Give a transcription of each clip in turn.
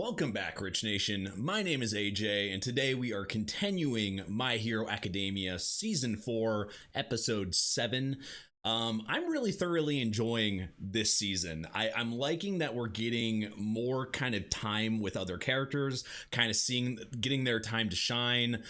Welcome back, Rich Nation. My name is AJ, and today we are continuing My Hero Academia Season 4, Episode 7. I'm really thoroughly enjoying this season. I'm liking that we're getting more kind of time with other characters, kind of getting their time to shine.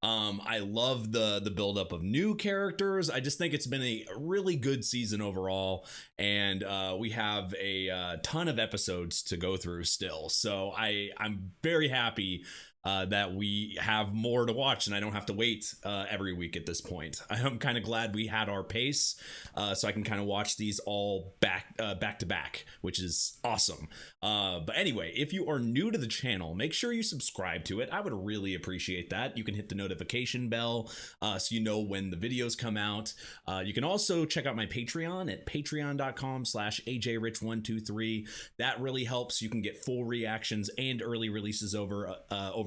I love the buildup of new characters. I just think it's been a really good season overall, and we have a ton of episodes to go through still. So I'm very happy that we have more to watch and I don't have to wait every week at this point. I'm kind of glad we had our pace, so I can kind of watch these all back to back, which is awesome. But anyway, if you are new to the channel, make sure you subscribe to it. I would really appreciate that. You can hit the notification bell so you know when the videos come out. You can also check out my Patreon at patreon.com/ajrich123. That really helps. You can get full reactions and early releases over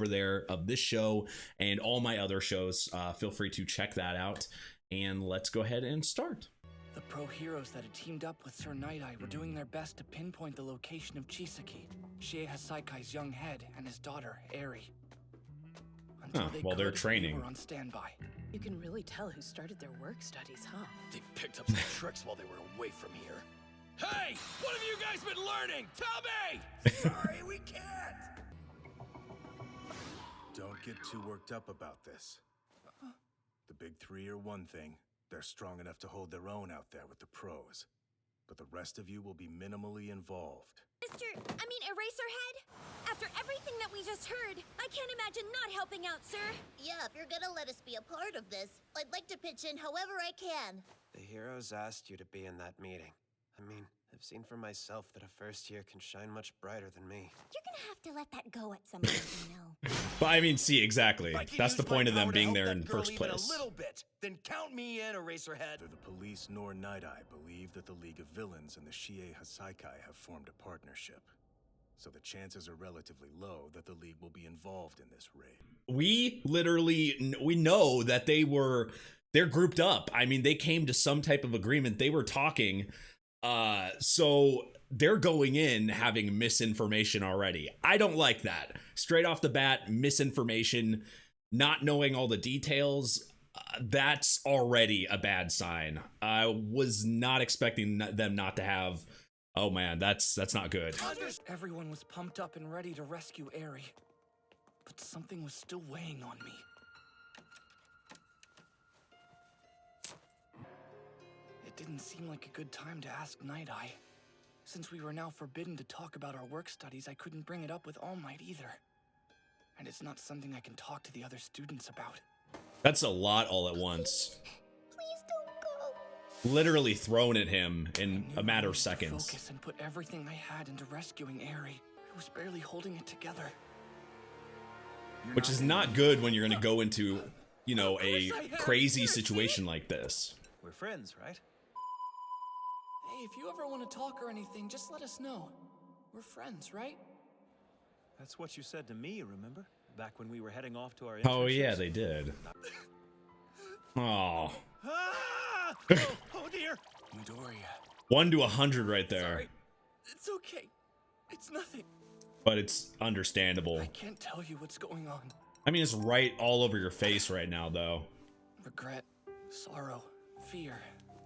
there of this show and all my other shows. Feel free to check that out, and let's go ahead and start. The pro heroes that had teamed up with Sir Nighteye were doing their best to pinpoint the location of Xachery, Hasai's young head, and his daughter, Eri. While they're training. They were on standby. You can really tell who started their work studies, huh? They picked up some tricks while they were away from here. Hey! What have you guys been learning? Tell me! Sorry, we can't! Don't get too worked up about this. The big three are one thing. They're strong enough to hold their own out there with the pros. But the rest of you will be minimally involved. Eraserhead? After everything that we just heard, I can't imagine not helping out, sir. Yeah, if you're gonna let us be a part of this, I'd like to pitch in however I can. The heroes asked you to be in that meeting. I mean, I've seen for myself that a first year can shine much brighter than me. You're gonna have to let that go at some point, you know. But I mean, see, exactly. That's the point of them being there in the first place. A little bit. Then count me in, Eraserhead. Neither the police nor Nighteye believe that the League of Villains and the Hasaikai have formed a partnership. So the chances are relatively low that the League will be involved in this raid. We know that they're grouped up. I mean, they came to some type of agreement. They were talking. So they're going in having misinformation already. I don't like that. Straight off the bat, misinformation, not knowing all the details. That's already a bad sign. I was not expecting them not to have. Oh man, that's not good. Everyone was pumped up and ready to rescue Eri, but something was still weighing on me. It didn't seem like a good time to ask Nighteye. Since we were now forbidden to talk about our work studies, I couldn't bring it up with All Might either. And it's not something I can talk to the other students about. That's a lot all at once. Please don't go. Literally thrown at him in a matter of seconds. Focus and put everything I had into rescuing Eri. I was barely holding it together. Which is not good when you're going to go into, you know, a crazy situation like this. We're friends, right? Hey, if you ever want to talk or anything, just let us know. We're friends, right? That's what you said to me, remember? Back when we were heading off to our internships. Oh yeah, they did. Oh. Ah! Oh dear. Midoriya. 1 to 100 right there. Sorry. It's okay. It's nothing. But it's understandable. I can't tell you what's going on. I mean, it's right all over your face right now, though. Regret, sorrow, fear,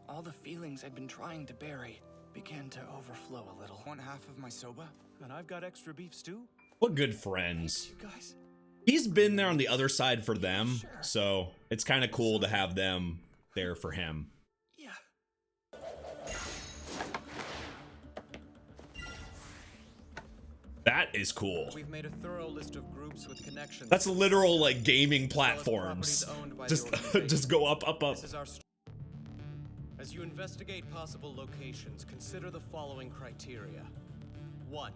all the feelings I'd been trying to bury began to overflow a little. Want half of my soba? And I've got extra beef stew. What good friends. You guys. He's been there on the other side for them, so it's kind of cool to have them there for him. Yeah. That is cool. We've made a thorough list of groups with connections. That's literal like gaming platforms. Just go up, up, up. This is our As you investigate possible locations, consider the following criteria. 1.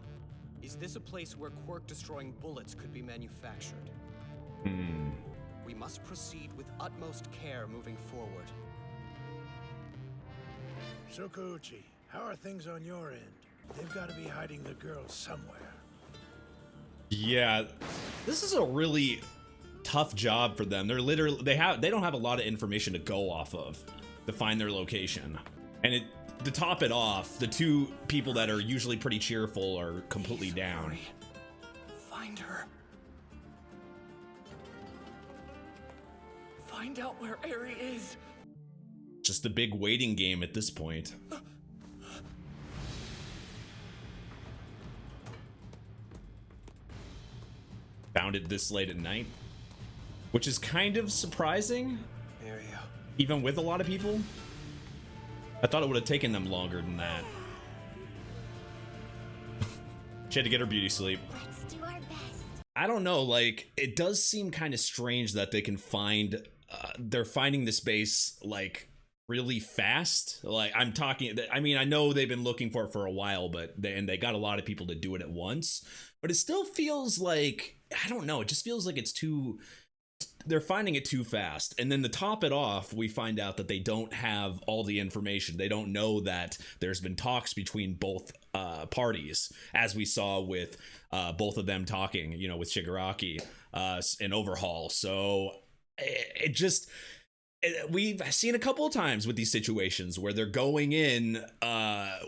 Is this a place where quirk-destroying bullets could be manufactured? We must proceed with utmost care moving forward. Shokouchi, how are things on your end? They've got to be hiding the girls somewhere. Yeah, this is a really tough job for them. They're literally they don't have a lot of information to go off of to find their location. And to top it off, the two people that are usually pretty cheerful are completely down. Find her. Find out where Eri is. Just a big waiting game at this point. Found it this late at night, which is kind of surprising. There you go. Even with a lot of people. I thought it would have taken them longer than that. She had to get her beauty sleep. Let's do our best. I don't know, like, it does seem kind of strange that they can find, they're finding this base, like, really fast. Like, I'm talking, I mean, I know they've been looking for it for a while, but they got a lot of people to do it at once. But it still feels like, I don't know, it just feels like it's too, they're finding it too fast. And then to top it off, we find out that they don't have all the information. They don't know that there's been talks between both parties, as we saw with both of them talking, you know, with Shigaraki in Overhaul. So it just, we've seen a couple of times with these situations where they're going in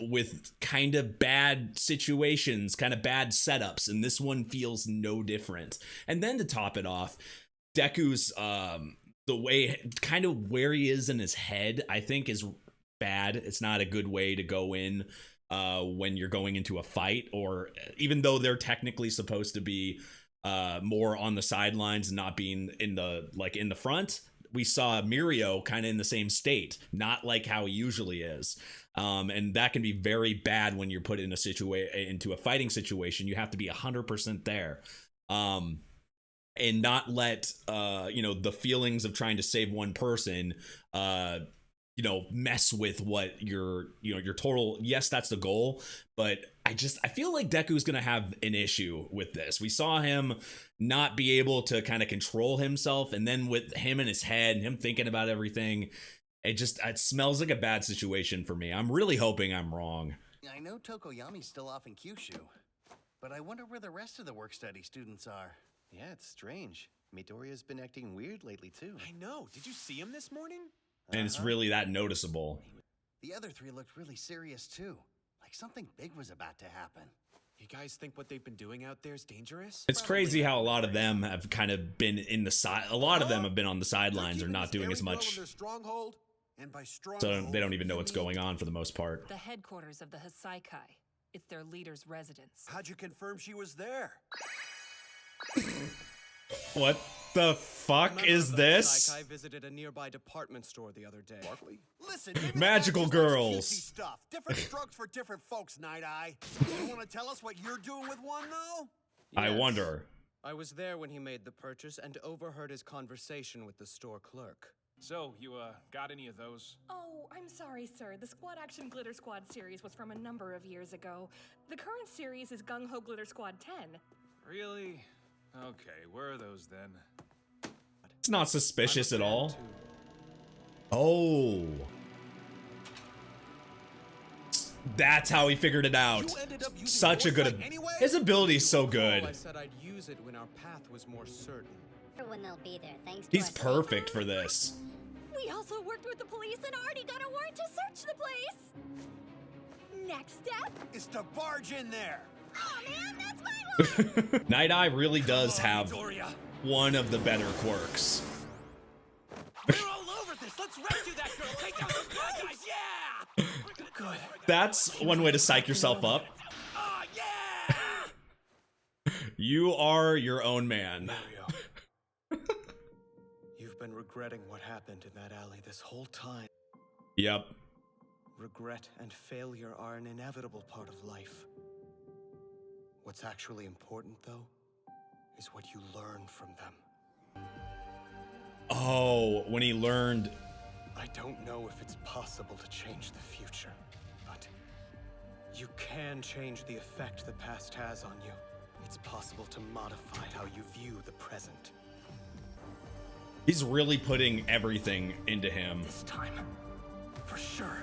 with kind of bad situations, kind of bad setups, and this one feels no different. And then to top it off, Deku's the way, kind of where he is in his head, I think is bad. It's not a good way to go in when you're going into a fight, or even though they're technically supposed to be more on the sidelines and not being in the, like, in the front. We saw Mirio kind of in the same state, not like how he usually is. And that can be very bad when you're put in into a fighting situation. You have to be 100% there. And not let, you know, the feelings of trying to save one person, you know, mess with what your total, yes, that's the goal. But I feel like Deku's going to have an issue with this. We saw him not be able to kind of control himself. And then with him in his head and him thinking about everything, it smells like a bad situation for me. I'm really hoping I'm wrong. I know Tokoyami's still off in Kyushu, but I wonder where the rest of the work-study students are. Yeah, it's strange. Midoriya's been acting weird lately, too. I know. Did you see him this morning? And it's really that noticeable. The other three looked really serious, too. Like something big was about to happen. You guys think what they've been doing out there is dangerous? It's crazy how a lot of them have kind of been in the side. A lot of them have been on the sidelines or not doing as much. So they don't even know what's going on for the most part. The headquarters of the Hasaikai. It's their leader's residence. How'd you confirm she was there? What the fuck is this? I visited a nearby department store the other day. Listen, Magical girls. stuff. Different strokes for different folks, Nighteye. You want to tell us what you're doing with one, though? I wonder. I was there when he made the purchase and overheard his conversation with the store clerk. So, you, got any of those? Oh, I'm sorry, sir. The Squad Action Glitter Squad series was from a number of years ago. The current series is Gung Ho Glitter Squad 10. Really? Okay, where are those then? It's not suspicious at all. Oh. That's how he figured it out. Such a good... His ability is so good. I said I'd use it when our path was more certain. When they'll be there, thanks to He's us. perfect for this. We also worked with the police and already got a warrant to search the place. Next step Is to barge in there. Oh man, that's my one! Nighteye really does have one of the better quirks. We're all over this. Let's rescue that girl. Take down those bad guys. Yeah. Good. That's one way to psych yourself up. Oh yeah. You are your own man. You've been regretting what happened in that alley this whole time. Yep. Regret and failure are an inevitable part of life. What's actually important, though, is what you learn from them. Oh, when he learned... I don't know if it's possible to change the future, but you can change the effect the past has on you. It's possible to modify how you view the present. He's really putting everything into him. This time. For sure.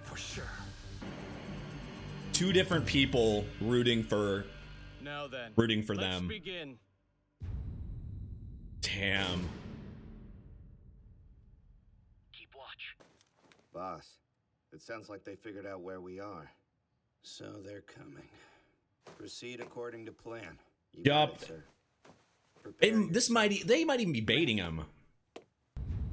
For sure. Two different people rooting for Now then, them. let's begin. Damn. Keep watch. Boss, it sounds like they figured out where we are. So they're coming. Proceed according to plan. Yup. They might even be baiting him.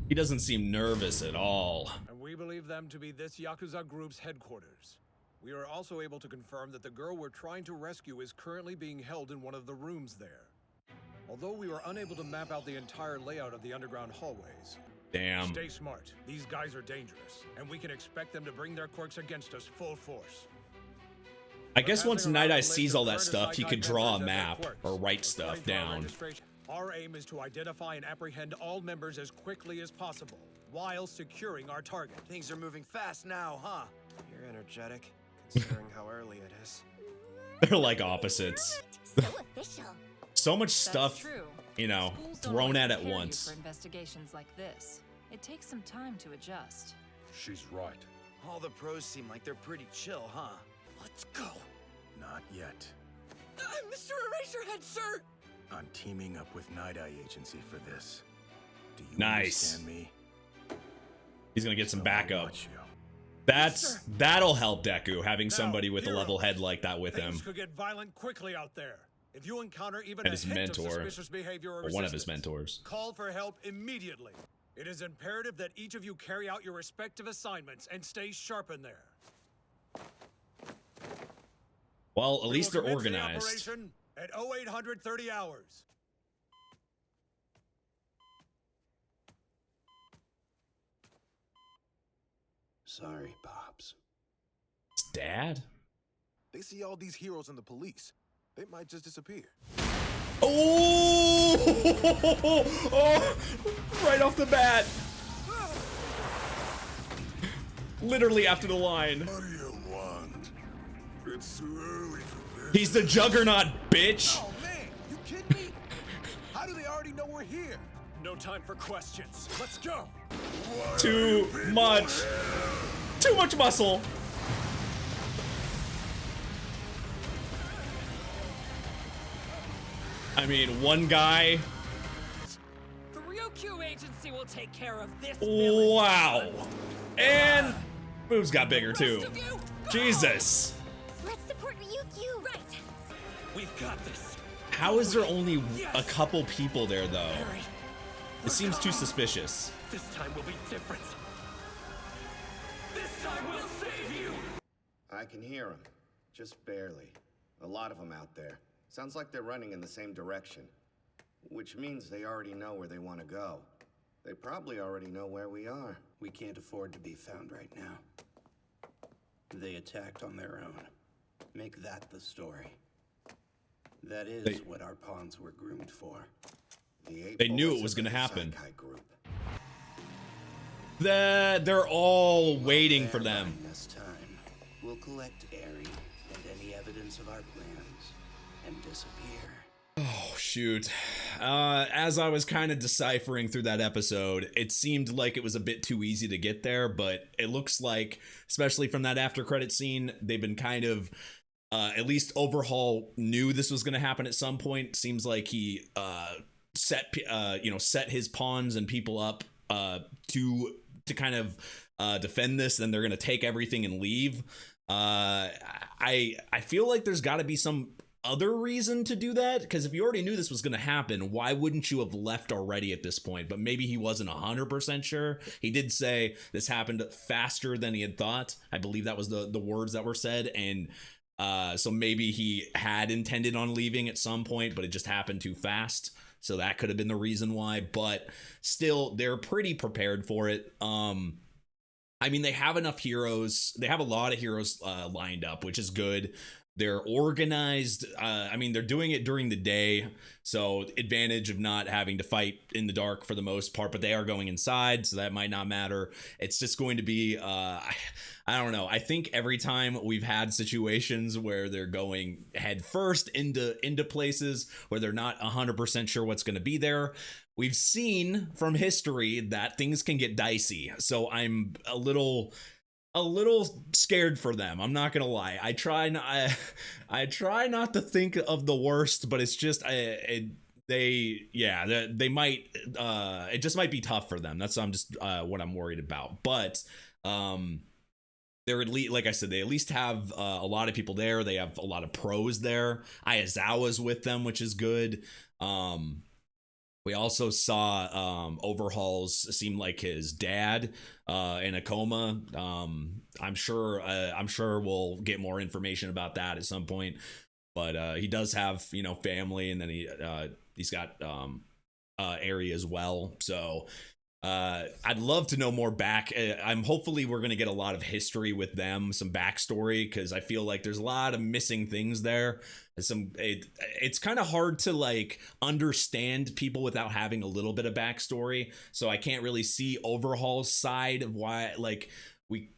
He doesn't seem nervous at all. And we believe them to be this Yakuza group's headquarters. We are also able to confirm that the girl we're trying to rescue is currently being held in one of the rooms there. Although we were unable to map out the entire layout of the underground hallways. Damn. Stay smart. These guys are dangerous, and we can expect them to bring their quirks against us full force. I guess once Nighteye sees all that stuff, he could draw a map or write stuff down. Our aim is to identify and apprehend all members as quickly as possible, while securing our target. Things are moving fast now, huh? You're energetic, considering how early it is. They're like opposites. So official. So much stuff, you know, thrown at once. For investigations like this, it takes some time to adjust. She's right. All the pros seem like they're pretty chill, huh? Let's go. Not yet. Mr. Eraserhead, sir! I'm teaming up with Nighteye Agency for this. Do you Nice. understand me? He's gonna get some backup. That'll help Deku, having somebody with a level head like that with him. Things could get violent quickly out there. If you encounter even And a his hint mentor, of suspicious behavior or one of his resistance, mentors. call for help immediately. It is imperative that each of you carry out your respective assignments and stay sharp in there. Well, at We least will they're commence the organized. operation at 0830 hours. Sorry, Pops. It's Dad? They see all these heroes and the police. They might just disappear. Oh! Oh! Right off the bat. Literally after the line. What do you want? It's too early for this. He's the Juggernaut, bitch. Oh man, you kidding me? How do they already know we're here? No time for questions. Let's go. Too much. Too much muscle. I mean, one guy. The Ryokyu agency will take care of this. Wow. And boobs got bigger too. Jesus. Let's support Ryukyu. Right. We've got this. How is there only a couple people there though? It seems too suspicious. This time will be different. This time we'll save you. I can hear them, just barely. A lot of them out there. Sounds like they're running in the same direction, which means they already know where they want to go. They probably already know where we are. We can't afford to be found right now. They attacked on their own. Make that the story. That is what our pawns were groomed for. They knew it was going to happen. They're all waiting for them. This time, we'll collect Eri and any evidence of our plans and disappear. Oh, shoot. As I was kind of deciphering through that episode, it seemed like it was a bit too easy to get there, but it looks like, especially from that after credit scene, they've been kind of, at least Overhaul knew this was going to happen at some point. Seems like he set his pawns and people up to kind of defend this. Then they're going to take everything and leave. I feel like there's got to be some other reason to do that, because if you already knew this was going to happen, why wouldn't you have left already at this point? But maybe he wasn't 100% sure. He did say this happened faster than he had thought. I believe that was the words that were said, and so maybe he had intended on leaving at some point, but it just happened too fast. So that could have been the reason why, but still, they're pretty prepared for it. I mean, they have enough heroes. They have a lot of heroes lined up, which is good. They're organized. I mean, they're doing it during the day, so advantage of not having to fight in the dark for the most part, but they are going inside, so that might not matter. It's just going to be, I don't know. I think every time we've had situations where they're going head first into places where they're not 100% sure what's going to be there, we've seen from history that things can get dicey. So I'm a little scared for them. I'm not gonna lie. I try not to think of the worst, but it's just they might it just might be tough for them. That's what I'm worried about. But they're at least, like I said, they at least have a lot of people there. They have a lot of pros there. Ayazawa's with them, which is good. We also saw Overhaul's seem like his dad in a coma. I'm sure we'll get more information about that at some point. But he does have, you know, family, and then he's got Eri as well. So I'd love to know more back. Hopefully we're going to get a lot of history with them, some backstory, because I feel like there's a lot of missing things there. It's kind of hard to like understand people without having a little bit of backstory. So I can't really see Overhaul's side of why, like, we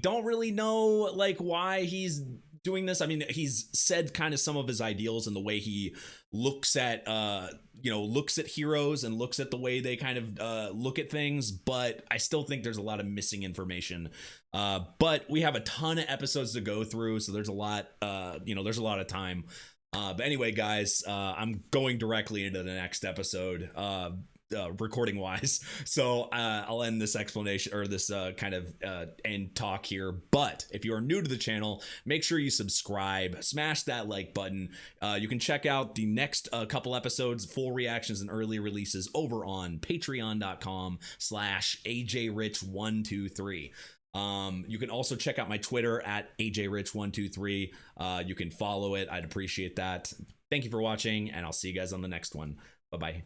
don't really know like why he's doing this. I mean, he's said kind of some of his ideals and the way he looks at looks at heroes and looks at the way they kind of look at things, but I still think there's a lot of missing information. But we have a ton of episodes to go through, so there's a lot there's a lot of time. But anyway, guys, I'm going directly into the next episode, recording wise, so I'll end this explanation, or this end talk here. But if you are new to the channel, make sure you subscribe, smash that like button. You can check out the next couple episodes, full reactions and early releases over on patreon.com/ajrich123. You can also check out my Twitter at ajrich123. You can follow it. I'd appreciate that. Thank you for watching, and I'll see you guys on the next one. Bye bye.